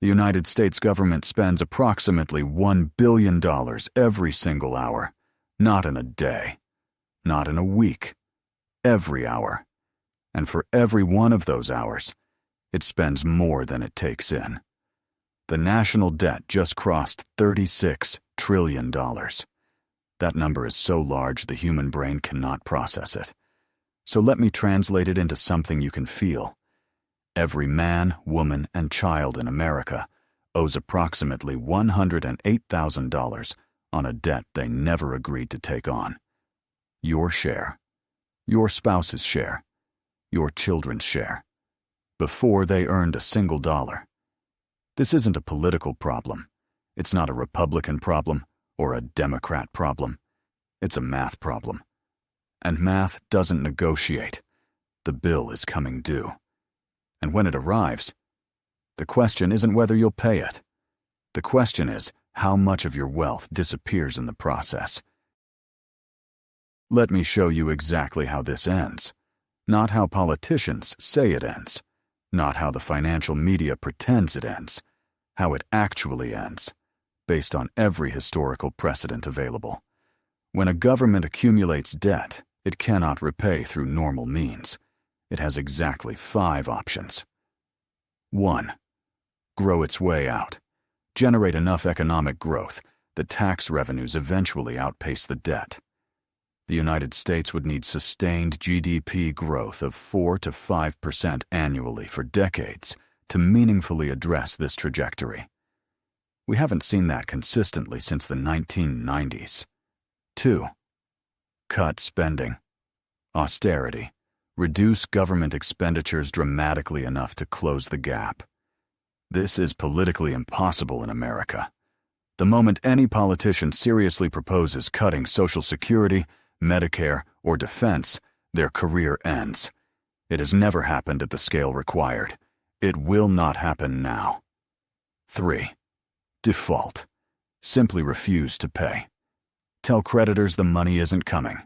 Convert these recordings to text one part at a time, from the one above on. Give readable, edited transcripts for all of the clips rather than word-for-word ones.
The United States government spends approximately $1 billion every single hour, not in a day, not in a week, every hour. And for every one of those hours, it spends more than it takes in. The national debt just crossed $36 trillion. That number is so large the human brain cannot process it. So let me translate it into something you can feel. Every man, woman, and child in America owes approximately $108,000 on a debt they never agreed to take on. Your share, your spouse's share, your children's share, before they earned a single dollar. This isn't a political problem. It's not a Republican problem or a Democrat problem. It's a math problem. And math doesn't negotiate. The bill is coming due. And when it arrives, the question isn't whether you'll pay it. The question is how much of your wealth disappears in the process. Let me show you exactly how this ends. Not how politicians say it ends. Not how the financial media pretends it ends. How it actually ends, based on every historical precedent available. When a government accumulates debt, it cannot repay through normal means. It has exactly 5 options. 1. Grow its way out. Generate enough economic growth that tax revenues eventually outpace the debt. The United States would need sustained GDP growth of 4 to 5% annually for decades to meaningfully address this trajectory. We haven't seen that consistently since the 1990s. 2. Cut spending. Austerity. Reduce government expenditures dramatically enough to close the gap. This is politically impossible in America. The moment any politician seriously proposes cutting Social Security, Medicare, or defense, their career ends. It has never happened at the scale required. It will not happen now. 3. Default. Simply refuse to pay. Tell creditors the money isn't coming.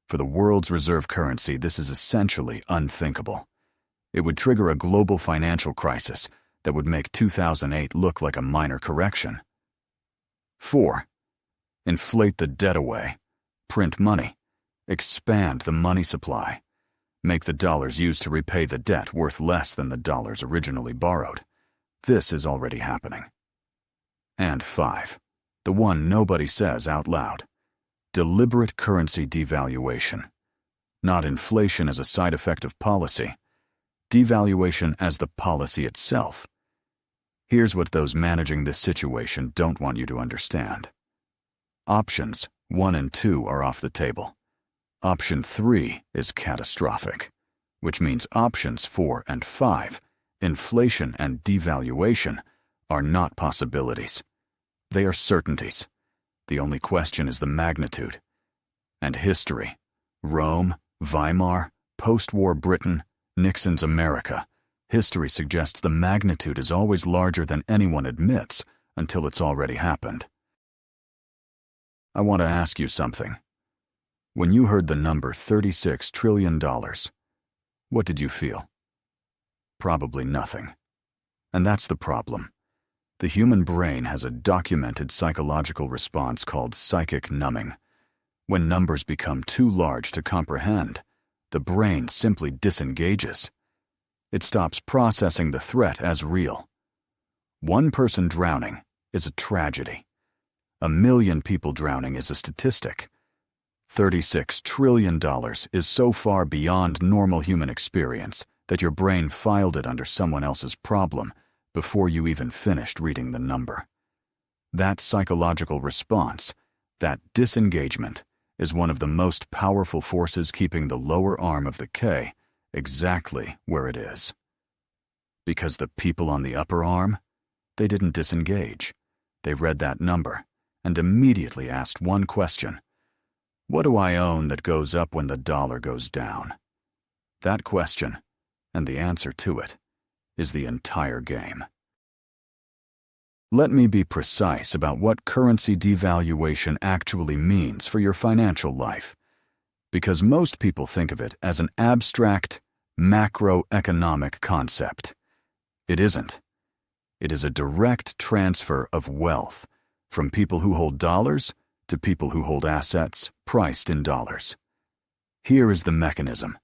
For the world's reserve currency, this is essentially unthinkable. It would trigger a global financial crisis that would make 2008 look like a minor correction. 4. Inflate the debt away. Print money. Expand the money supply. Make the dollars used to repay the debt worth less than the dollars originally borrowed. This is already happening. And 5. The one nobody says out loud. Deliberate currency devaluation. Not inflation as a side effect of policy. Devaluation as the policy itself. Here's what those managing this situation don't want you to understand. Options 1 and 2 are off the table. Option 3 is catastrophic, which means options 4 and 5, inflation and devaluation, are not possibilities. They are certainties. The only question is the magnitude. And history, Rome, Weimar, post-war Britain, Nixon's America, history suggests the magnitude is always larger than anyone admits until it's already happened. I want to ask you something. When you heard the number $36 trillion, what did you feel? Probably nothing. And that's the problem. The human brain has a documented psychological response called psychic numbing. When numbers become too large to comprehend, the brain simply disengages. It stops processing the threat as real. One person drowning is a tragedy. 1 million people drowning is a statistic. $36 trillion is so far beyond normal human experience that your brain filed it under someone else's problem before you even finished reading the number. That psychological response, that disengagement, is one of the most powerful forces keeping the lower arm of the K exactly where it is. Because the people on the upper arm, they didn't disengage. They read that number and immediately asked one question. What do I own that goes up when the dollar goes down? That question, and the answer to it, is the entire game. Let me be precise about what currency devaluation actually means for your financial life, because most people think of it as an abstract, macroeconomic concept. It isn't. It is a direct transfer of wealth from people who hold dollars to people who hold assets priced in dollars. Here is the mechanism.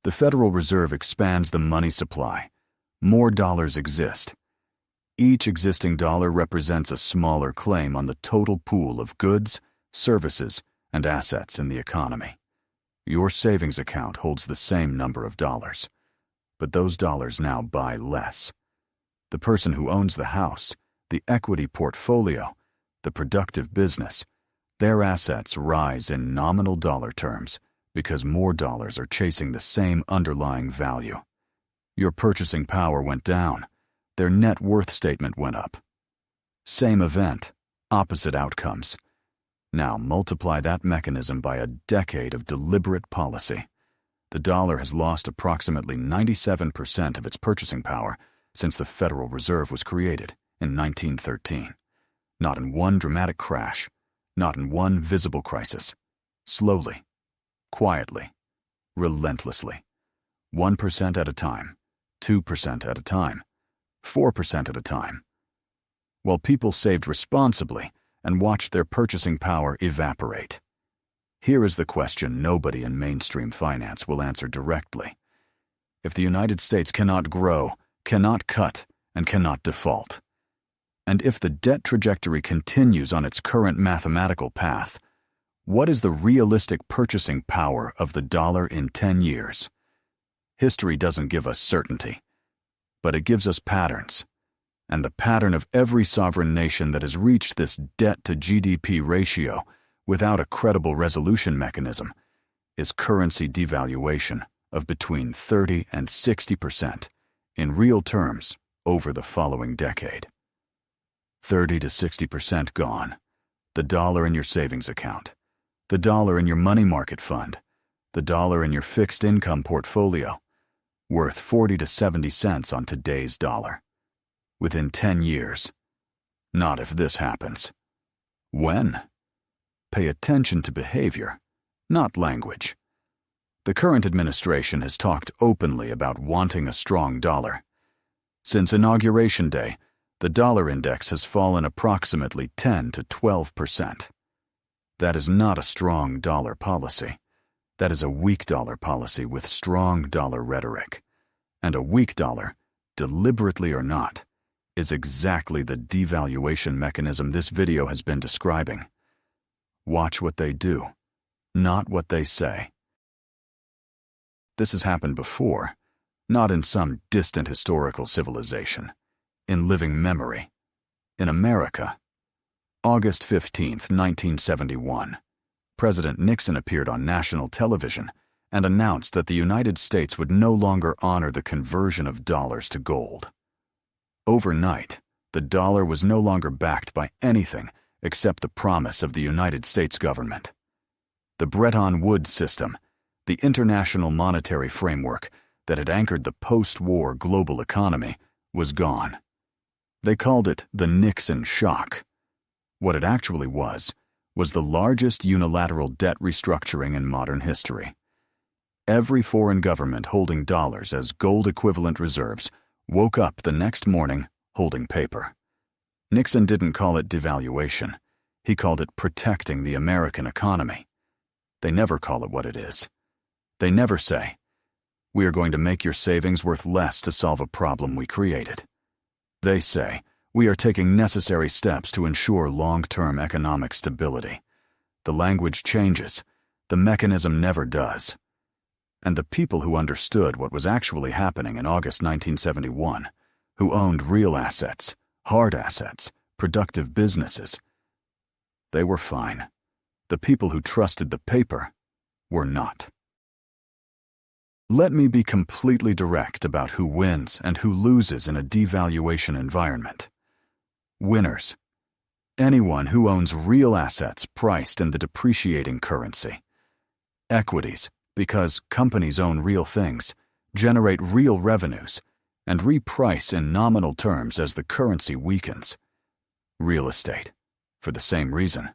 The Federal Reserve expands the money supply. More dollars exist. Each existing dollar represents a smaller claim on the total pool of goods, services, and assets in the economy. Your savings account holds the same number of dollars, but those dollars now buy less. The person who owns the house, the equity portfolio, the productive business, their assets rise in nominal dollar terms because more dollars are chasing the same underlying value. Your purchasing power went down. Their net worth statement went up. Same event, opposite outcomes. Now multiply that mechanism by a decade of deliberate policy. The dollar has lost approximately 97% of its purchasing power since the Federal Reserve was created in 1913. Not in one dramatic crash, not in one visible crisis. Slowly, quietly, relentlessly. 1% at a time, 2% at a time, 4% at a time. While people saved responsibly and watched their purchasing power evaporate. Here is the question nobody in mainstream finance will answer directly. If the United States cannot grow, cannot cut, and cannot default, and if the debt trajectory continues on its current mathematical path, what is the realistic purchasing power of the dollar in 10 years? History doesn't give us certainty, but it gives us patterns. And the pattern of every sovereign nation that has reached this debt-to-GDP ratio without a credible resolution mechanism is currency devaluation of between 30 and 60% in real terms over the following decade. 30 to 60% gone. The dollar in your savings account, the dollar in your money market fund, the dollar in your fixed income portfolio, worth 40 to 70 cents on today's dollar. Within 10 years. Not if this happens. When? Pay attention to behavior, not language. The current administration has talked openly about wanting a strong dollar. Since Inauguration Day, the dollar index has fallen approximately 10 to 12%. That is not a strong dollar policy. That is a weak dollar policy with strong dollar rhetoric. And a weak dollar, deliberately or not, is exactly the devaluation mechanism this video has been describing. Watch what they do, not what they say. This has happened before, not in some distant historical civilization, in living memory. In America, August 15, 1971, President Nixon appeared on national television and announced that the United States would no longer honor the conversion of dollars to gold. Overnight, the dollar was no longer backed by anything except the promise of the United States government. The Bretton Woods system, the international monetary framework that had anchored the post-war global economy, was gone. They called it the Nixon Shock. What it actually was the largest unilateral debt restructuring in modern history. Every foreign government holding dollars as gold-equivalent reserves woke up the next morning holding paper. Nixon didn't call it devaluation. He called it protecting the American economy. They never call it what it is. They never say, "We are going to make your savings worth less to solve a problem we created." They say, "We are taking necessary steps to ensure long-term economic stability." The language changes. The mechanism never does. And the people who understood what was actually happening in August 1971, who owned real assets, hard assets, productive businesses, they were fine. The people who trusted the paper were not. Let me be completely direct about who wins and who loses in a devaluation environment. Winners. Anyone who owns real assets priced in the depreciating currency. Equities, because companies own real things, generate real revenues, and reprice in nominal terms as the currency weakens. Real estate, for the same reason.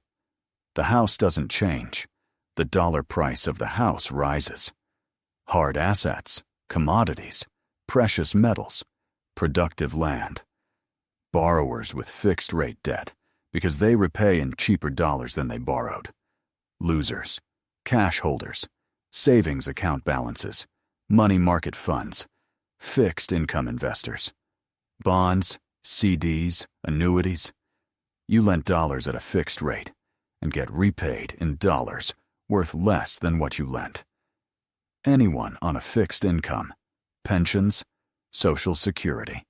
The house doesn't change. The dollar price of the house rises. Hard assets, commodities, precious metals, productive land. Borrowers with fixed-rate debt, because they repay in cheaper dollars than they borrowed. Losers, cash holders, savings account balances, money market funds, fixed income investors, bonds, CDs, annuities. You lent dollars at a fixed rate and get repaid in dollars worth less than what you lent. Anyone on a fixed income, pensions, Social Security,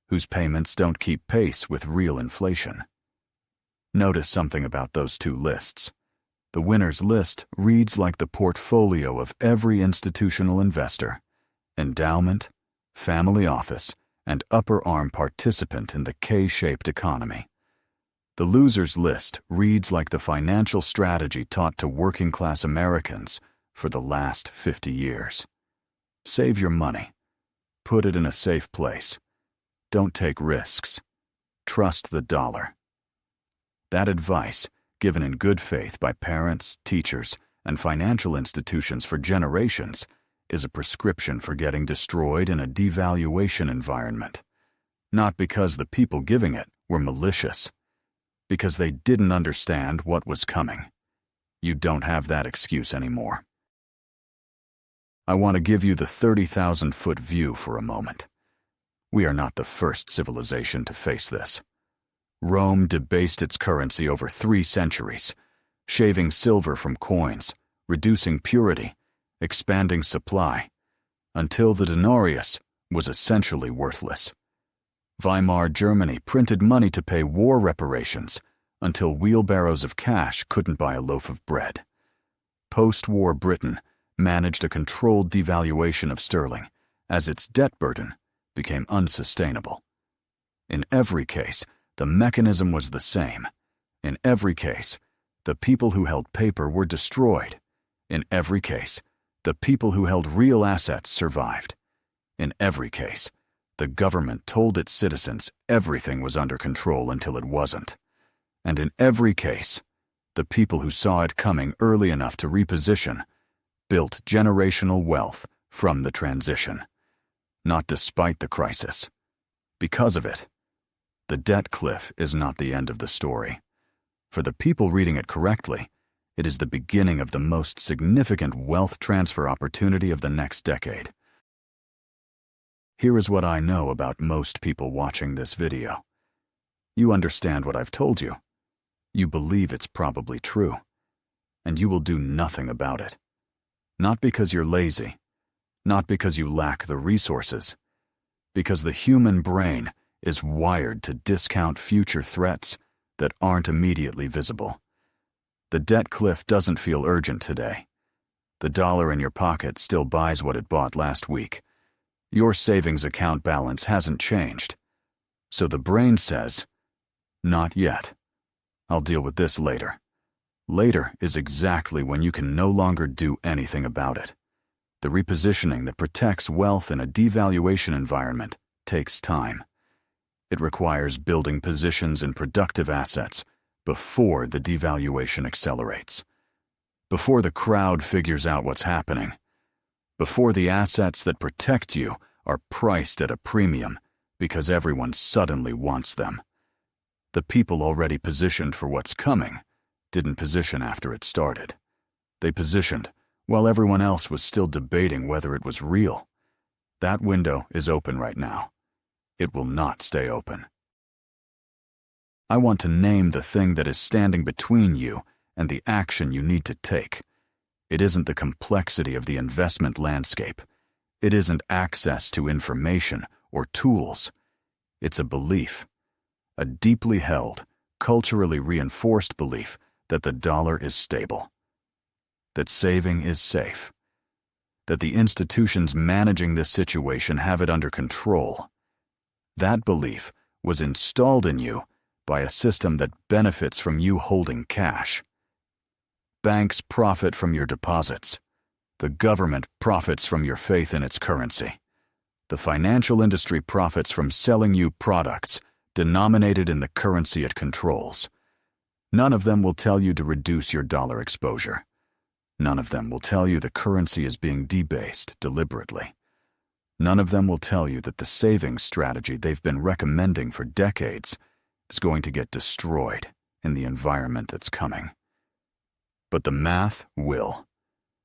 whose payments don't keep pace with real inflation. Notice something about those two lists. The winner's list reads like the portfolio of every institutional investor, endowment, family office, and upper arm participant in the K-shaped economy. The loser's list reads like the financial strategy taught to working-class Americans for the last 50 years. Save your money. Put it in a safe place. Don't take risks. Trust the dollar. That advice, given in good faith by parents, teachers, and financial institutions for generations, is a prescription for getting destroyed in a devaluation environment. Not because the people giving it were malicious, because they didn't understand what was coming. You don't have that excuse anymore. I want to give you the 30,000-foot view for a moment. We are not the first civilization to face this. Rome debased its currency over 3 centuries, shaving silver from coins, reducing purity, expanding supply, until the denarius was essentially worthless. Weimar Germany printed money to pay war reparations until wheelbarrows of cash couldn't buy a loaf of bread. Post-war Britain managed a controlled devaluation of sterling as its debt burden became unsustainable. In every case, the mechanism was the same. In every case, the people who held paper were destroyed. In every case, the people who held real assets survived. In every case, the government told its citizens everything was under control until it wasn't. And in every case, the people who saw it coming early enough to reposition built generational wealth from the transition. Not despite the crisis. Because of it. The debt cliff is not the end of the story. For the people reading it correctly, it is the beginning of the most significant wealth transfer opportunity of the next decade. Here is what I know about most people watching this video. You understand what I've told you. You believe it's probably true. And you will do nothing about it. Not because you're lazy, not because you lack the resources, because the human brain is wired to discount future threats that aren't immediately visible. The debt cliff doesn't feel urgent today. The dollar in your pocket still buys what it bought last week. Your savings account balance hasn't changed. So the brain says, not yet. I'll deal with this later. Later is exactly when you can no longer do anything about it. The repositioning that protects wealth in a devaluation environment takes time. It requires building positions in productive assets before the devaluation accelerates. Before the crowd figures out what's happening. Before the assets that protect you are priced at a premium because everyone suddenly wants them. The people already positioned for what's coming didn't position after it started. They positioned while everyone else was still debating whether it was real. That window is open right now. It will not stay open. I want to name the thing that is standing between you and the action you need to take. It isn't the complexity of the investment landscape. It isn't access to information or tools. It's a belief. A deeply held, culturally reinforced belief that the dollar is stable, that saving is safe, that the institutions managing this situation have it under control. That belief was installed in you by a system that benefits from you holding cash. Banks profit from your deposits. The government profits from your faith in its currency. The financial industry profits from selling you products denominated in the currency it controls. None of them will tell you to reduce your dollar exposure. None of them will tell you the currency is being debased deliberately. None of them will tell you that the savings strategy they've been recommending for decades is going to get destroyed in the environment that's coming. But the math will.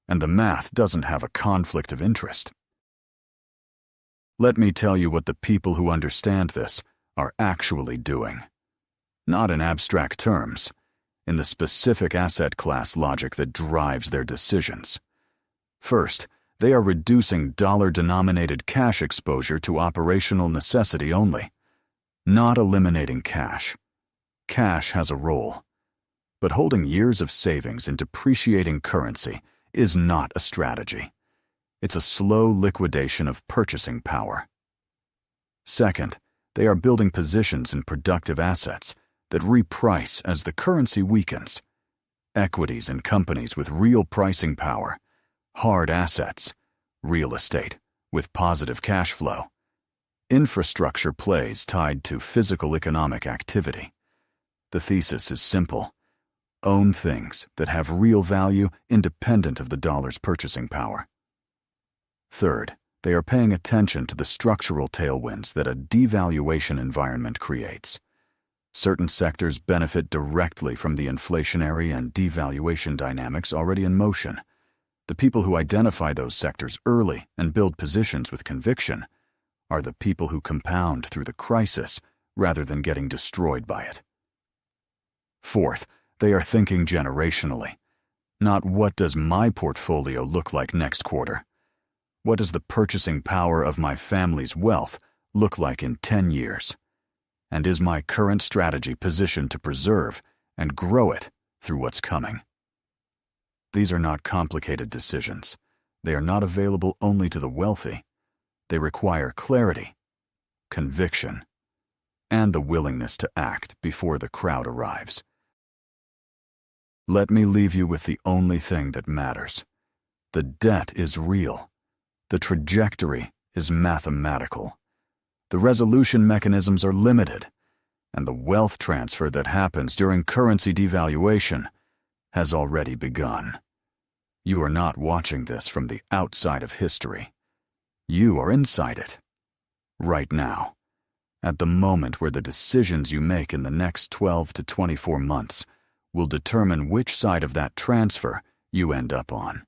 And the math doesn't have a conflict of interest. Let me tell you what the people who understand this are actually doing. Not in abstract terms, in the specific asset class logic that drives their decisions. First, they are reducing dollar-denominated cash exposure to operational necessity only, not eliminating cash. Cash has a role, but holding years of savings in depreciating currency is not a strategy. It's a slow liquidation of purchasing power. Second, they are building positions in productive assets that reprice as the currency weakens. Equities in companies with real pricing power, hard assets, real estate with positive cash flow, infrastructure plays tied to physical economic activity. The thesis is simple. Own things that have real value independent of the dollar's purchasing power. Third, they are paying attention to the structural tailwinds that a devaluation environment creates. Certain sectors benefit directly from the inflationary and devaluation dynamics already in motion. The people who identify those sectors early and build positions with conviction are the people who compound through the crisis rather than getting destroyed by it. Fourth, they are thinking generationally. Not what does my portfolio look like next quarter? What does the purchasing power of my family's wealth look like in 10 years? And is my current strategy positioned to preserve and grow it through what's coming? These are not complicated decisions. They are not available only to the wealthy. They require clarity, conviction, and the willingness to act before the crowd arrives. Let me leave you with the only thing that matters. The debt is real. The trajectory is mathematical. The resolution mechanisms are limited, and the wealth transfer that happens during currency devaluation has already begun. You are not watching this from the outside of history. You are inside it, right now, at the moment where the decisions you make in the next 12 to 24 months will determine which side of that transfer you end up on.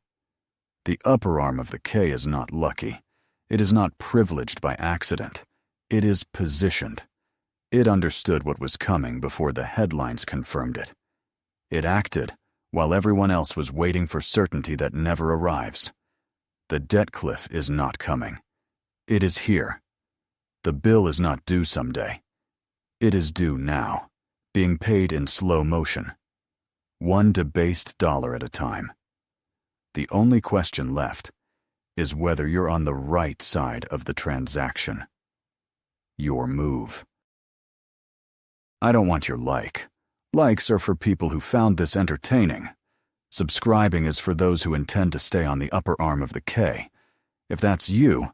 The upper arm of the K is not lucky. It is not privileged by accident. It is positioned. It understood what was coming before the headlines confirmed it. It acted while everyone else was waiting for certainty that never arrives. The debt cliff is not coming. It is here. The bill is not due someday. It is due now, being paid in slow motion. One debased dollar at a time. The only question left is whether you're on the right side of the transaction. Your move. I don't want your like. Likes are for people who found this entertaining. Subscribing is for those who intend to stay on the upper arm of the K. If that's you,